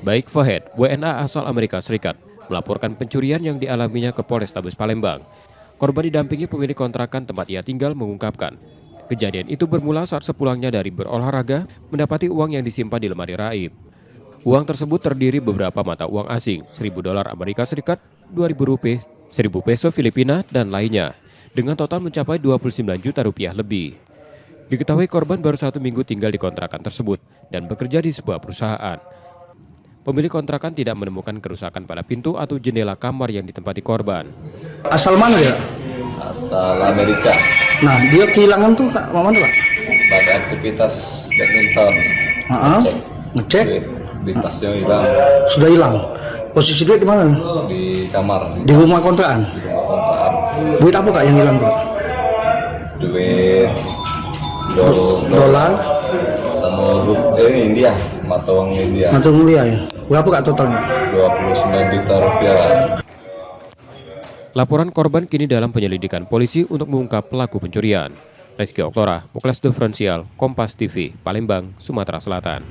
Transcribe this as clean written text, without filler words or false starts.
Baik Fahed, WNA asal Amerika Serikat, melaporkan pencurian yang dialaminya ke Polrestabes Palembang. Korban didampingi pemilik kontrakan tempat ia tinggal mengungkapkan, kejadian itu bermula saat sepulangnya dari berolahraga mendapati uang yang disimpan di lemari raib. Uang tersebut terdiri beberapa mata uang asing, $1.000 Amerika Serikat, Rp2.000, Rp1.000 Filipina, dan lainnya, dengan total mencapai Rp29 juta lebih. Diketahui korban baru 1 minggu tinggal di kontrakan tersebut dan bekerja di sebuah perusahaan. Pemilik kontrakan tidak menemukan kerusakan pada pintu atau jendela kamar yang ditempati korban. Asal mana dia? Asal Amerika. Nah, dia kehilangan tuh Kak, mana Pak? Pada aktivitas badminton. Ngecek. Di tasnya hilang. Sudah hilang. Posisi dia di mana? Di kamar. Di rumah kontrakan. Di rumah kontrakan. Duit apa Kak yang hilang tuh? Duit Dolar sama India, mata uang India. atau mulia ya? Berapa Kak totalnya? Rp29 juta. Laporan korban kini dalam penyelidikan polisi untuk mengungkap pelaku pencurian. Rizky Oktora, Muklas Diferensial, Kompas TV, Palembang, Sumatera Selatan.